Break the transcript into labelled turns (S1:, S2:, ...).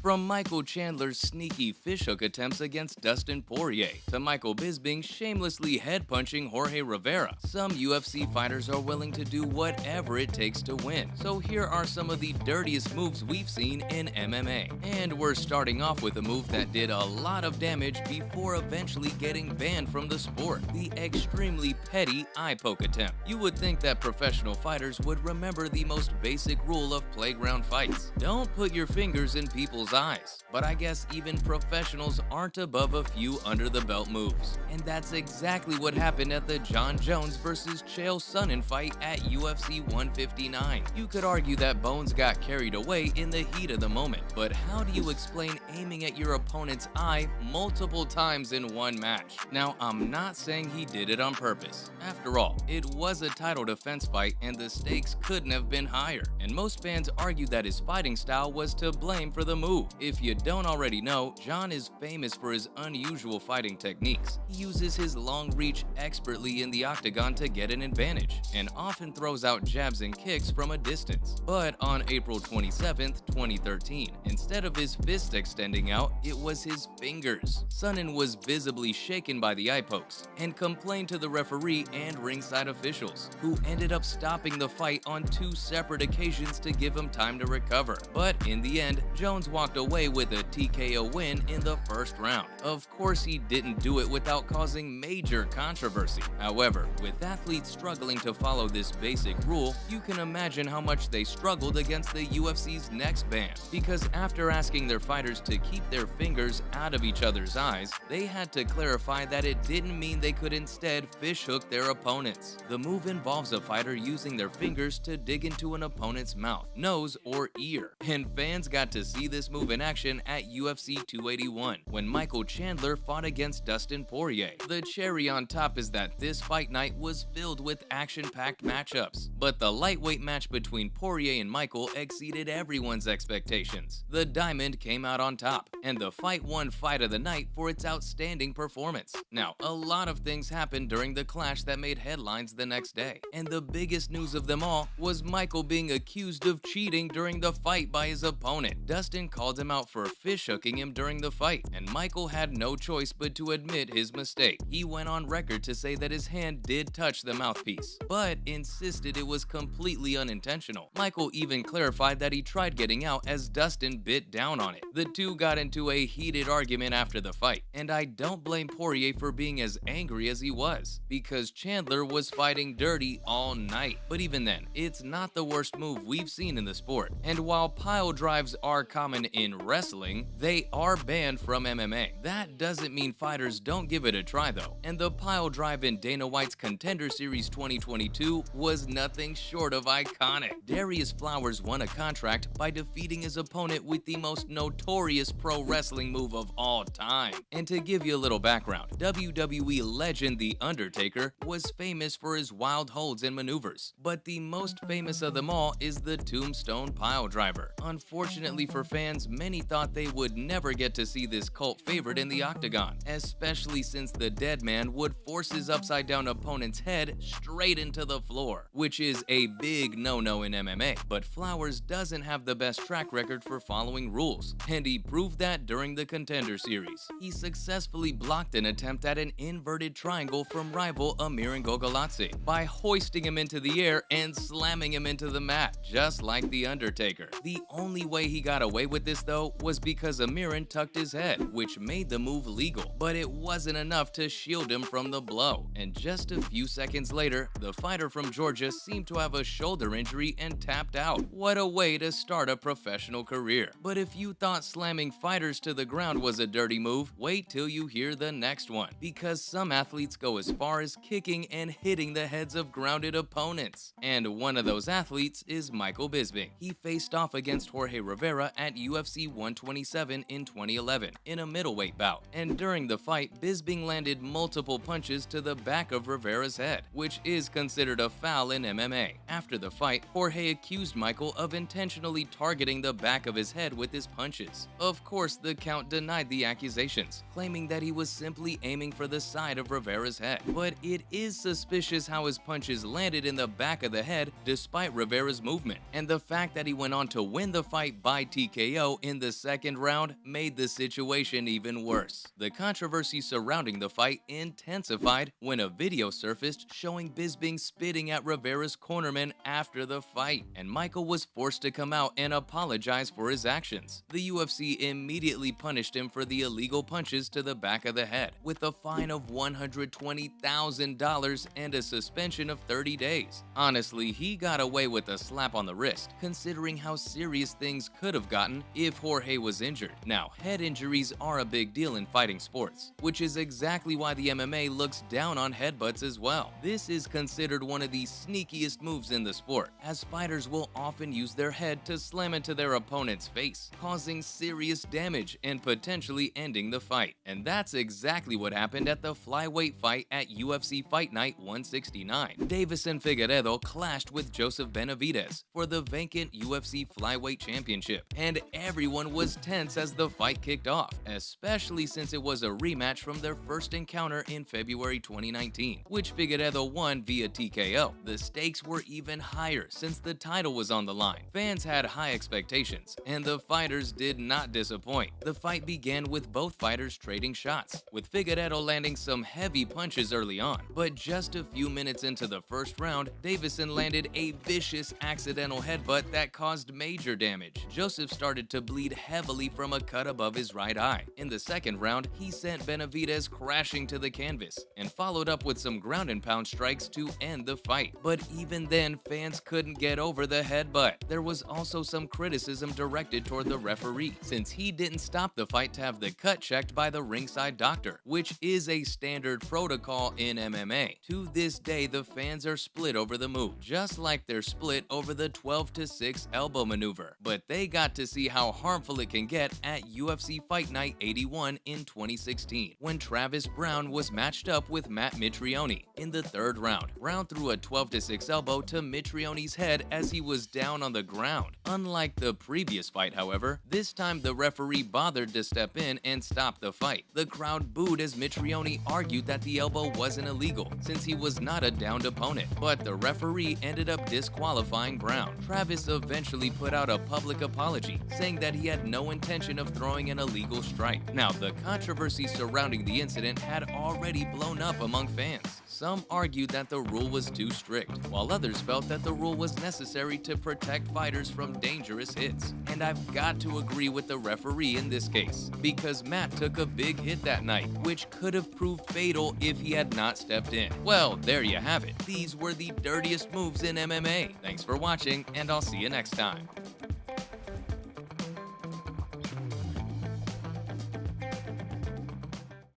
S1: From Michael Chandler's sneaky fishhook attempts against Dustin Poirier to Michael Bisping shamelessly head-punching Jorge Rivera, some UFC fighters are willing to do whatever it takes to win. So here are some of the dirtiest moves we've seen in MMA. And we're starting off with a move that did a lot of damage before eventually getting banned from the sport: the extremely petty eye poke attempt. You would think that professional fighters would remember the most basic rule of playground fights: don't put your fingers in people's eyes. But I guess even professionals aren't above a few under-the-belt moves. And that's exactly what happened at the Jon Jones vs. Chael Sonnen fight at UFC 159. You could argue that Bones got carried away in the heat of the moment, but how do you explain aiming at your opponent's eye multiple times in one match? Now, I'm not saying he did it on purpose. After all, it was a title defense fight and the stakes couldn't have been higher, and most fans argue that his fighting style was to blame for the move. If you don't already know, Jon is famous for his unusual fighting techniques. He uses his long reach expertly in the octagon to get an advantage, and often throws out jabs and kicks from a distance. But on April 27, 2013, instead of his fist extending out, it was his fingers. Sonnen was visibly shaken by the eye pokes and complained to the referee and ringside officials, who ended up stopping the fight on two separate occasions to give him time to recover. But in the end, Jones walked away with a TKO win in the first round. Of course, he didn't do it without causing major controversy. However, with athletes struggling to follow this basic rule, you can imagine how much they struggled against the UFC's next ban. Because after asking their fighters to keep their fingers out of each other's eyes, they had to clarify that it didn't mean they could instead fishhook their opponents. The move involves a fighter using their fingers to dig into an opponent's mouth, nose, or ear. And fans got to see this move in action at UFC 281 when Michael Chandler fought against Dustin Poirier. The cherry on top is that this fight night was filled with action-packed matchups, but the lightweight match between Poirier and Michael exceeded everyone's expectations. The Diamond came out on top, and the fight won Fight of the Night for its outstanding performance. Now, a lot of things happened during the clash that made headlines the next day, and the biggest news of them all was Michael being accused of cheating during the fight by his opponent. Dustin called him out for fishhooking him during the fight, and Michael had no choice but to admit his mistake. He went on record to say that his hand did touch the mouthpiece, but insisted it was completely unintentional. Michael even clarified that he tried getting out as Dustin bit down on it. The two got into a heated argument after the fight, and I don't blame Poirier for being as angry as he was, because Chandler was fighting dirty all night. But even then, it's not the worst move we've seen in the sport, and while pile drives are common in wrestling, they are banned from MMA. That doesn't mean fighters don't give it a try though, and the pile drive in Dana White's Contender Series 2022 was nothing short of iconic. Darius Flowers won a contract by defeating his opponent with the most notorious pro wrestling move of all time. And to give you a little background, WWE legend The Undertaker was famous for his wild holds and maneuvers, but the most famous of them all is the Tombstone Piledriver. Unfortunately for fans, many thought they would never get to see this cult favorite in the octagon, especially since the dead man would force his upside-down opponent's head straight into the floor, which is a big no-no in MMA. But Flowers doesn't have the best track record for following rules, and he proved that during the Contender Series. He successfully blocked an attempt at an inverted triangle from rival Amir Gogoladze by hoisting him into the air and slamming him into the mat, just like The Undertaker. The only way he got away with this though was because Amirin tucked his head, which made the move legal, but it wasn't enough to shield him from the blow. And just a few seconds later, the fighter from Georgia seemed to have a shoulder injury and tapped out. What a way to start a professional career. But if you thought slamming fighters to the ground was a dirty move, wait till you hear the next one, because some athletes go as far as kicking and hitting the heads of grounded opponents. And one of those athletes is Michael Bisping. He faced off against Jorge Rivera at UFC 127 in 2011 in a middleweight bout, and during the fight, Bisping landed multiple punches to the back of Rivera's head, which is considered a foul in MMA. After the fight, Jorge accused Michael of intentionally targeting the back of his head with his punches. Of course, the count denied the accusations, claiming that he was simply aiming for the side of Rivera's head. But it is suspicious how his punches landed in the back of the head despite Rivera's movement, and the fact that he went on to win the fight by TKO TKO in the second round made the situation even worse. The controversy surrounding the fight intensified when a video surfaced showing Bisping spitting at Rivera's cornerman after the fight, and Michael was forced to come out and apologize for his actions. The UFC immediately punished him for the illegal punches to the back of the head, with a fine of $120,000 and a suspension of 30 days. Honestly, he got away with a slap on the wrist, considering how serious things could have gotten if Jorge was injured. Now, head injuries are a big deal in fighting sports, which is exactly why the MMA looks down on headbutts as well. This is considered one of the sneakiest moves in the sport, as fighters will often use their head to slam into their opponent's face, causing serious damage and potentially ending the fight. And that's exactly what happened at the flyweight fight at UFC Fight Night 169. Deiveson Figueiredo clashed with Joseph Benavidez for the vacant UFC Flyweight Championship, and everyone was tense as the fight kicked off, especially since it was a rematch from their first encounter in February 2019, which Figueiredo won via TKO. The stakes were even higher since the title was on the line. Fans had high expectations, and the fighters did not disappoint. The fight began with both fighters trading shots, with Figueiredo landing some heavy punches early on, but just a few minutes into the first round, Deiveson landed a vicious accidental headbutt that caused major damage. Joseph started to bleed heavily from a cut above his right eye. In the second round, he sent Benavidez crashing to the canvas and followed up with some ground and pound strikes to end the fight. But even then, fans couldn't get over the headbutt. There was also some criticism directed toward the referee, since he didn't stop the fight to have the cut checked by the ringside doctor, which is a standard protocol in MMA. To this day, the fans are split over the move, just like they're split over the 12-6 elbow maneuver. But they got to see how harmful it can get at UFC Fight Night 81 in 2016, when Travis Brown was matched up with Matt Mitrione. In the third round, Brown threw a 12-6 elbow to Mitrione's head as he was down on the ground. Unlike the previous fight, however, this time the referee bothered to step in and stop the fight. The crowd booed as Mitrione argued that the elbow wasn't illegal, since he was not a downed opponent, but the referee ended up disqualifying Brown. Travis eventually put out a public apology, saying that he had no intention of throwing an illegal strike. Now, the controversy surrounding the incident had already blown up among fans. Some argued that the rule was too strict, while others felt that the rule was necessary to protect fighters from dangerous hits. And I've got to agree with the referee in this case, because Matt took a big hit that night, which could have proved fatal if he had not stepped in. Well, there you have it. These were the dirtiest moves in MMA. Thanks for watching, and I'll see you next time.